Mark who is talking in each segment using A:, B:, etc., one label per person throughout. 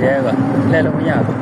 A: တယ်ကွာလဲလို့မရဘူး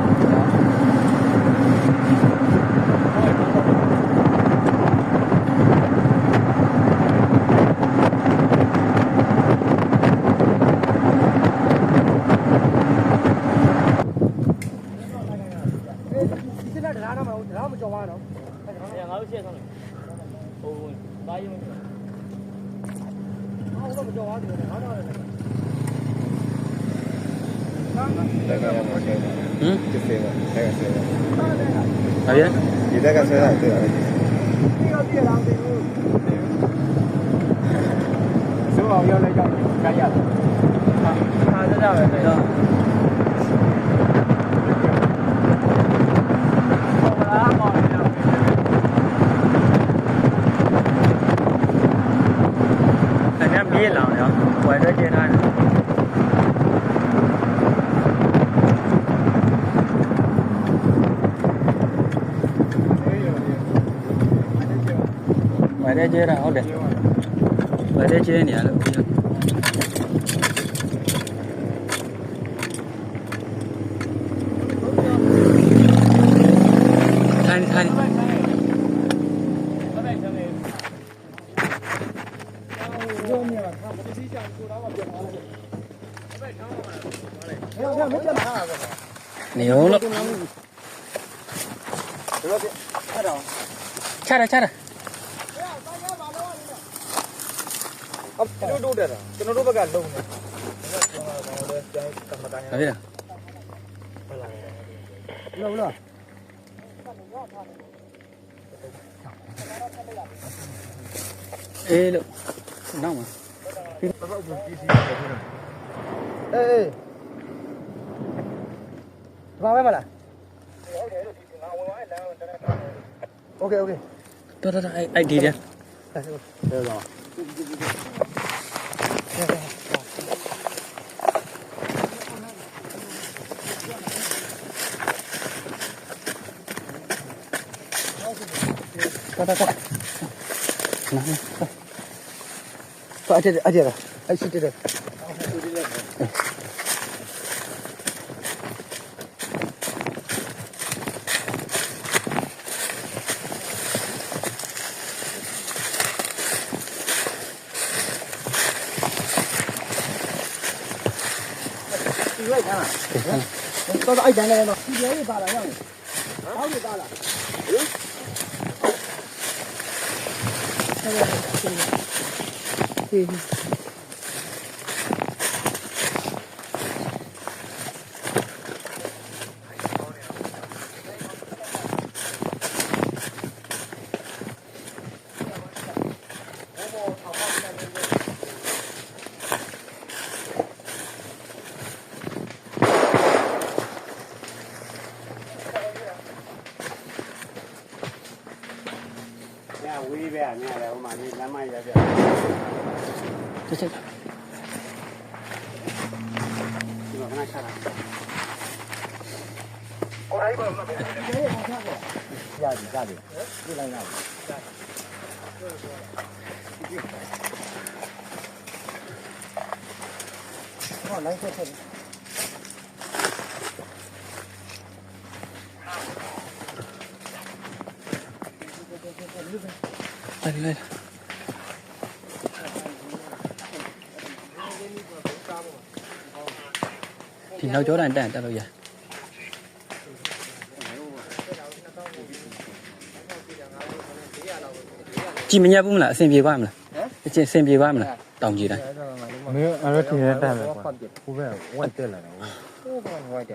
A: 好bien
B: 你这个车上对了手好要来要干呀他是这样的对的
A: anh em biết làm rồi quay tới trên này quay tới trên nào để quay tới trên này luôn thay thay nhiều lắm chát rồi
B: cái nó đẹp à cái nó bạc lông này
A: thấy chưa
B: lâu rồi
A: ê lượng nóng mà
B: ê vào em mà là ok
A: thôi anh đi đi
B: được rồi Aja lah. Ayo situ deh. Có ai đánh này nó? Lấy ba là nhau. Áo gì ba là? Quý bé nha là mà đi làm mai ra được.
A: Chết.
B: Nhưng mà cái này sao là? Ra đi. Đi lại nào. Nó lấy cái gì?
A: Đây thì đâu chỗ này ta đâu vậy chị mình nhớ cũng là xem gì qua mà là xem gì qua mà là tổng gì đây
B: nếu ở đó thì nó ta là không phải quan tên là đâu quan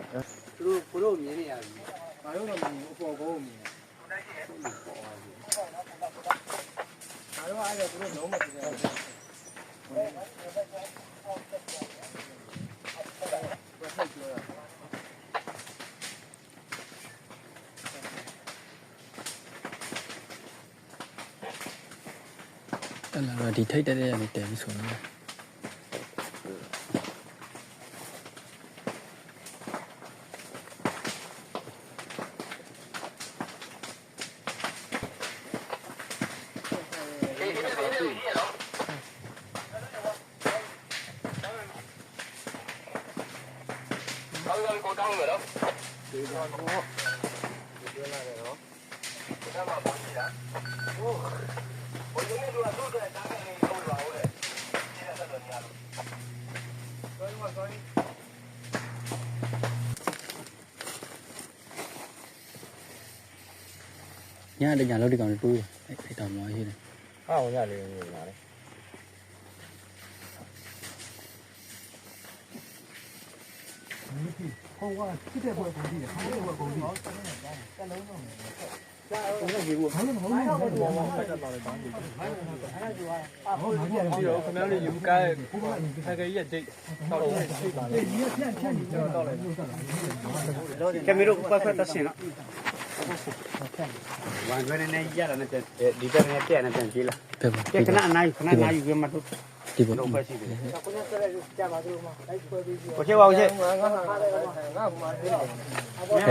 B: tên
A: là đi thấy đây là mình tìm xuống này. ညတညလုံးဒီကောင်တွေတိုးတယ်အဲ့တောင်မောရှိတယ်
B: ဟာဟိုညလေးနေလာတယ်
C: ကမီရိုပတ်ပတ်တဆင်နော်ဝန်ဝရနေရတာနဲ့ဒီတဲ့နဲ့တဲ့နဲ့ကြည့်လား
A: ဘယ်ပါ
C: ခဏနိုင်ယူရမှာတို့
A: ဒီပေါ်
C: တော့ပဲရှိတယ်ကိုချေပါဦးချေငါခ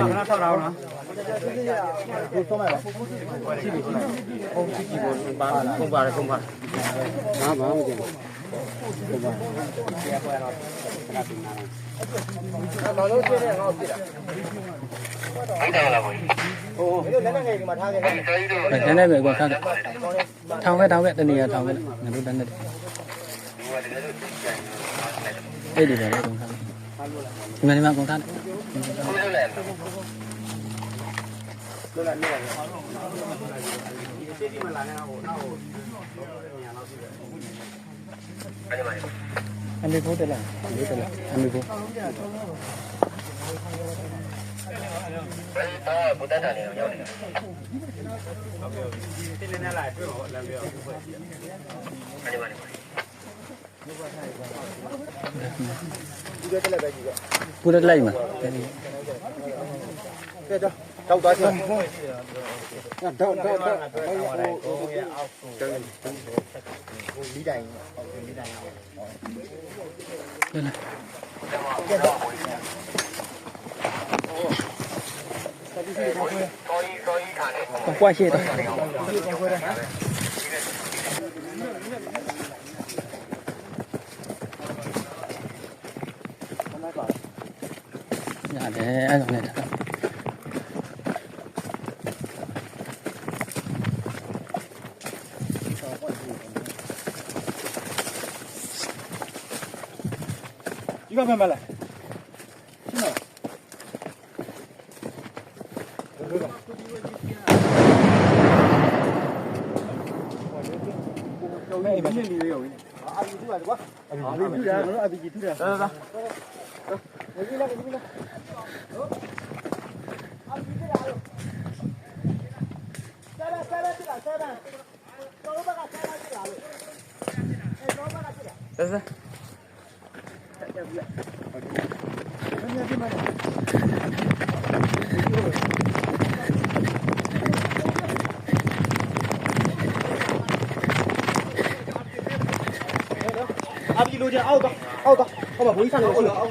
C: ဏထောက်တော့နော်ဒီဆုံးလိုက်ပါရှိပြီဟုတ်ရှိပြီဘာကုန်းပါတယ်ဘာမကြည့်ဘူးဘာလို့ကျနေငါ့ပြတာဟုတ်တယ်လားဘို့ဟိုမင်းတို့လက်နဲ့ငယ်ဒီမှာထားခဲ့တယ်
A: နည်းနည်းပဲကွာထားတယ်ထောင်ခဲ့တနေရထောင်ခဲ့ငါတို့တန်းနေတယ်အဲ့ဒီပဲလေကုန်ထားတယ်ဒီမှာကုန်ထားတယ်
C: လို့လာနေတယ်ဒီမှာလာနေတာဟိုနောက်နေရာလောက်ရှိတယ်
A: အမေဖို့တယ်လားအမေဖို့
C: ဘုဒ္ဓတာနေတော့ရောက်နေတယ်ဒီနေ့လာတွေ့တော့လမ်းပြောဖွဲ့ကြည့်တယ်ဒီကလည်းပဲကြည့်ကြ
A: ပူရက်လိုက်မှာ
C: ကဲတော့တောက်သွားကြတော့လီတိုင်းလီတိုင်းအောင်
A: ကွာရှိတယ်ရတယ်အဲ့ဒါနဲ့
C: ဒီကမှမလားမင်းနေရောအာဘီထူတာကွာအာဘီထူတာနော်အာဘီထူတာလာလာဒီလာဒီလာ阿比路线，奥到，好吧，回上来，奥到，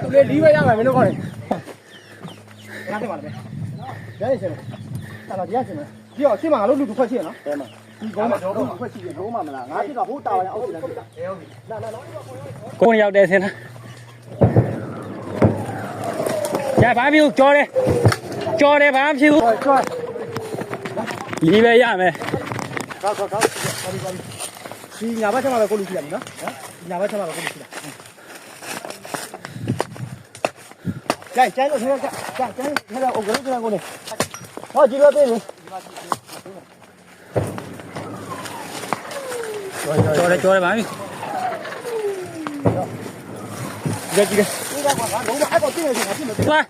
C: 对，离外让来没弄过来，拿去嘛了没？别行了，大老别行了，只要起码路快些了，对嘛？你讲嘛，路快些，路嘛没啦，俺这个好大呀，奥的，那，
A: ကိုရောက်တယ်ဆင်းရဘာဖြစ်ကြော်တယ်ဘာဖြစ်လီပဲရမယ်
C: 搞，你nhà bác cho mà cô lùi tiền nữa, nhà bác cho mà cô lùi tiền. Chạy rồi thế chạy, thế là ổn cái này cô này. Thôi chị đưa bên đi.
A: Cho đây bà đi.
C: Giờ chị đi. Đi ra ngoài đúng rồi, còn cái này thì nó xin được.
A: Qua.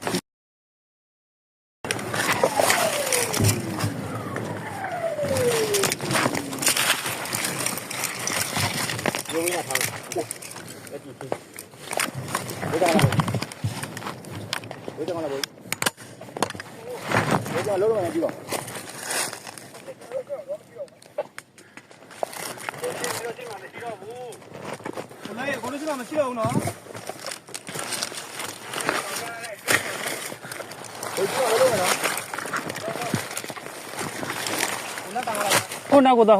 A: Hôn nào của ta.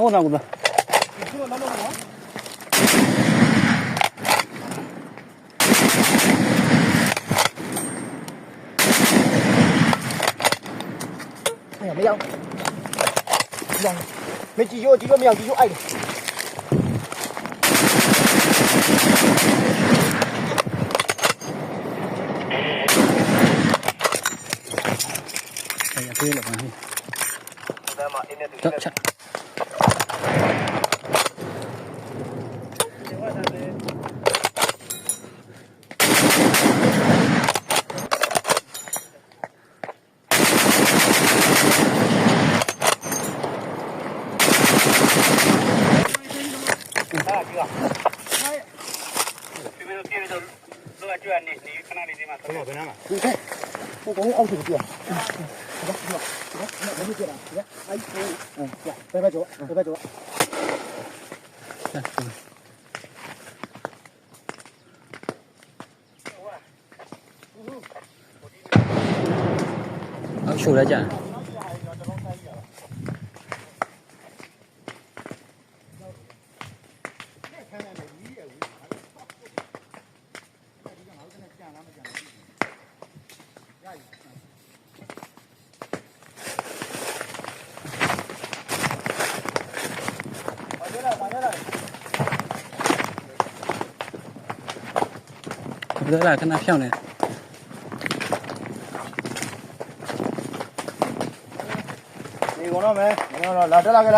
C: 没有，没记住，记住没有记住，哎。
A: ရပေးလို့ပါဟိတော့ချက်
C: 我公奥数对。拜拜走，拜拜走。
A: အောက်ရှို့လိုက်ကြတယ် ဘယ်လိုလဲခဏဖြောင်းနေ
C: 你讲了没？讲了，来这来给他。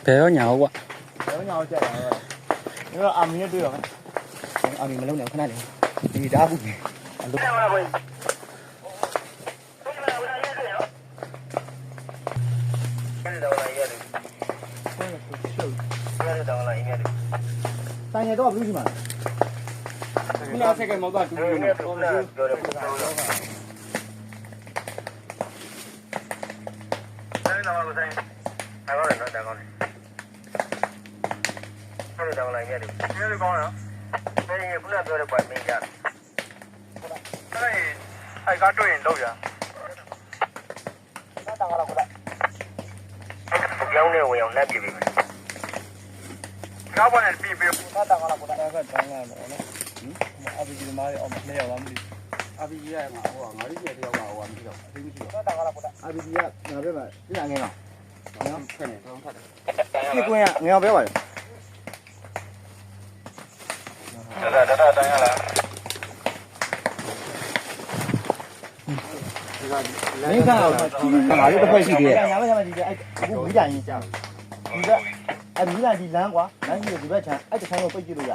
A: ဘယ်ရောညာဟုတ်ကွာ
C: 有鸟在哪？那个阿明对了没？阿明没弄了，看那里，你打不平。 三千多不是嘛？你俩这个毛多猪肉呢？
D: 老板的比比，
C: 那当然了，不当然当然了，阿比的妈的，没有完没的。阿比的嘛，我哪里去的话，我没知道，真不知道。那当然了，不当。阿比的那边嘛，你两个人，看你，你滚呀，你要不要玩？
D: 等下来。
C: 你看啊，哪有这快细的？哎，我没讲一讲，你这。 哎，米兰的南瓜，南瓜这边钱，哎，这钱要背几多呀？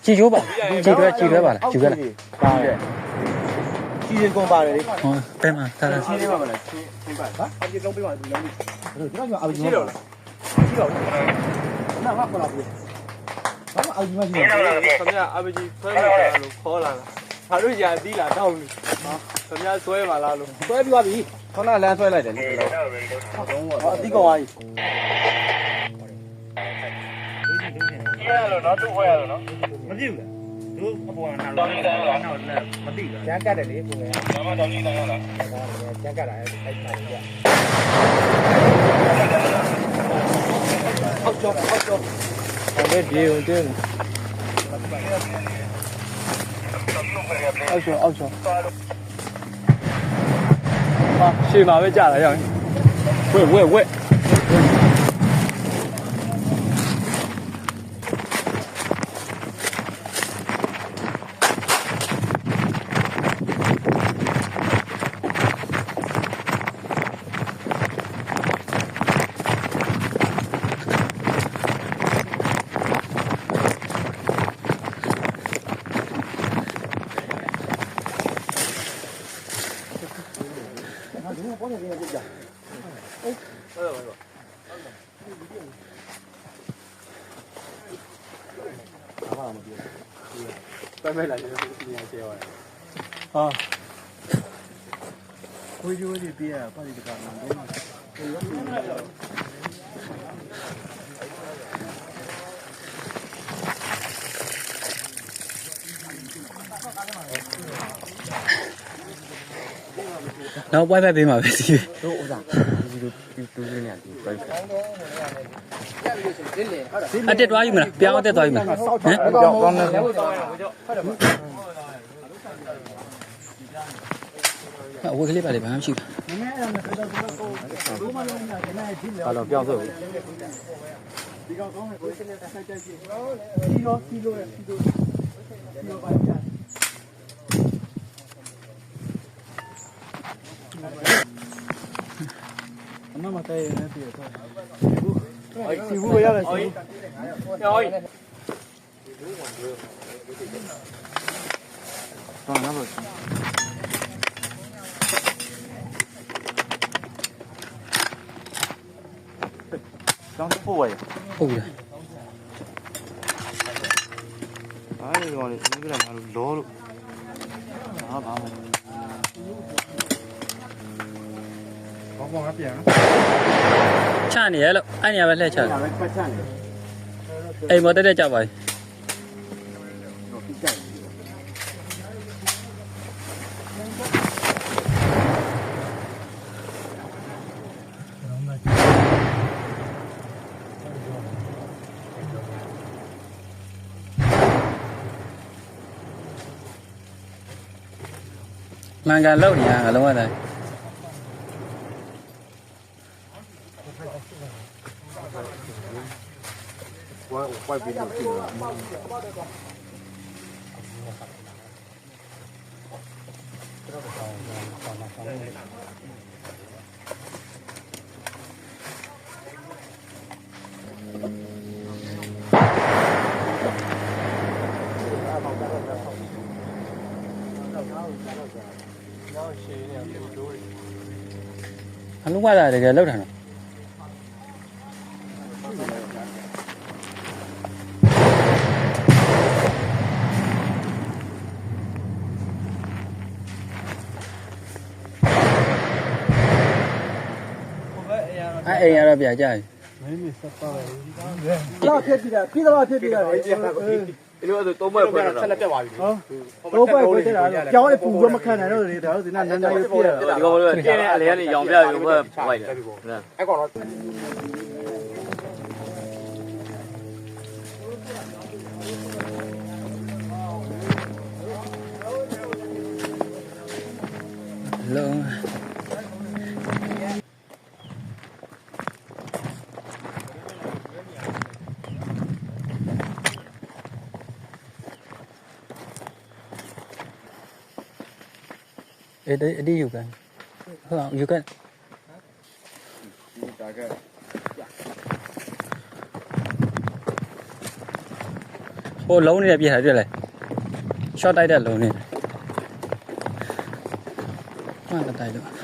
A: ကြည့်ကျိုးပါကြည့်တွဲပါလားကြည့်တွဲလား
C: ပါတယ်ကြီးရင်ကုန်ပါတယ်လေ
A: ဟောပဲမှာဒါလား
C: ကြီးနေပါမလားချင်းပါဟာအပြေလုံးပေးပါဒီလုံးလေးဒီတော့အပြေကြီးတော့ကြီးတော့နားမခေါ်လာဘူးဘာမှအပြေမရှိဘူး
B: ခင်ဗျာအပကြီးဆွဲမိတယ်လို့ခေါ်လာတာဘာလို့ညာသီးလာတောင်းနေခင်ဗျာဆွဲပါလားလို့
C: ဆွဲပြီးသွားပြီခေါင်းလမ်းဆွဲလိုက်တယ်လေဟောအတိကောင်ပါကြီး
D: လို့နော်သူ့ခွဲရလို့နော်
C: မကြည့်ဘူးလားသူအပေါ်ကနားလို့နောက်လည်းမသိဘူးကျန်းကတ်တယ်လေကိုယ်က
D: ဘာမှတောင်းကြည့်တယ်လား
C: ကျန်းကတ်တာအဲ့ဒီအဲ့ဒီကအောက်ကျော်အဲ့ဒီဒီတင်းအောက်ကျော်
B: ဟာရှေ့မှာပဲကြာလာရောက်ဝဲ ပဲမဲ့လာတယ်ဒီနေရာကျဲသွားတယ်ဟာ
C: ဝေးဝေးလေးပြရပါလိမ့်ကောင်
A: နောက်ပွဲပဲပေးမှာပဲစီး
C: တို့ဥစားဒီတူးနေတယ်ဒီပိုက်
A: အတက်သွားယူမလားပြောင်းအတက်သွားယူမလားဟမ်
C: ကောင်းတယ်
A: အဝတ်ကလေးပါလေဘာမှမရှိဘူး ဘာလို့ပြောင်းဆို
C: ဒီကောင်ကောင်းတယ်ကိုယ်စနေတက်ကြည့်စီလိုရဲ့စီလိုပါကြအမမတဲရနေပြီတော့စီဘူးရရတယ်စီဘူးတော့နားလို့ကျောင်းပို့ရ
A: ဟုတ်ပြီ
C: အားရကောင်လေးဒီကလာငါလို့လောလို့ဟာဘာမှဘောငါပြန်
A: ချနေရလို့အဲ့နေရာပဲလှည့်ချတယ်
C: ဒါပဲပတ်ချနေတယ်
A: အိမ်မတက်တက်ကြပါပြီ
C: တော့ပြကြတယ်
A: မှန်ကန်လောက်နေရငါလုံးဝတယ်
C: ဝိုက်ပြီးလို့ရှိတယ်
A: အလုံးဝတာတကယ်လောက်တာနော်အဲ့အိမ်ရတော့ပြကြပြီ
C: တော့ဖြစ်ပြီးတာပြီးတော့ဖြစ်ပြီးတာလေ
B: ဒီလိုဆိုသုံးဘက်ဖွဲ့တော့ဆက်လက်တက်သွားပြီ
C: တော့ပဲကိုတက်တာကြောင်းလေးပူတော့မခံနိုင်တော့လေဒါတော့ဒီနာနန်းနန်းလေးပြရတာ
B: ဒီကောင်လေးပြင်းတဲ့အလေကနေရောင်ပြရုံပဲပွိုက်တယ်အဲ့ကောင်တော့
A: လုံးအဲ့ဒီယူကန်ဟုတ်ယူကန်ဟိုလုံးနေပြည့်တာပြည့်လဲ short တိုက်တဲ့လုံးနေမှန်တိုက်လို့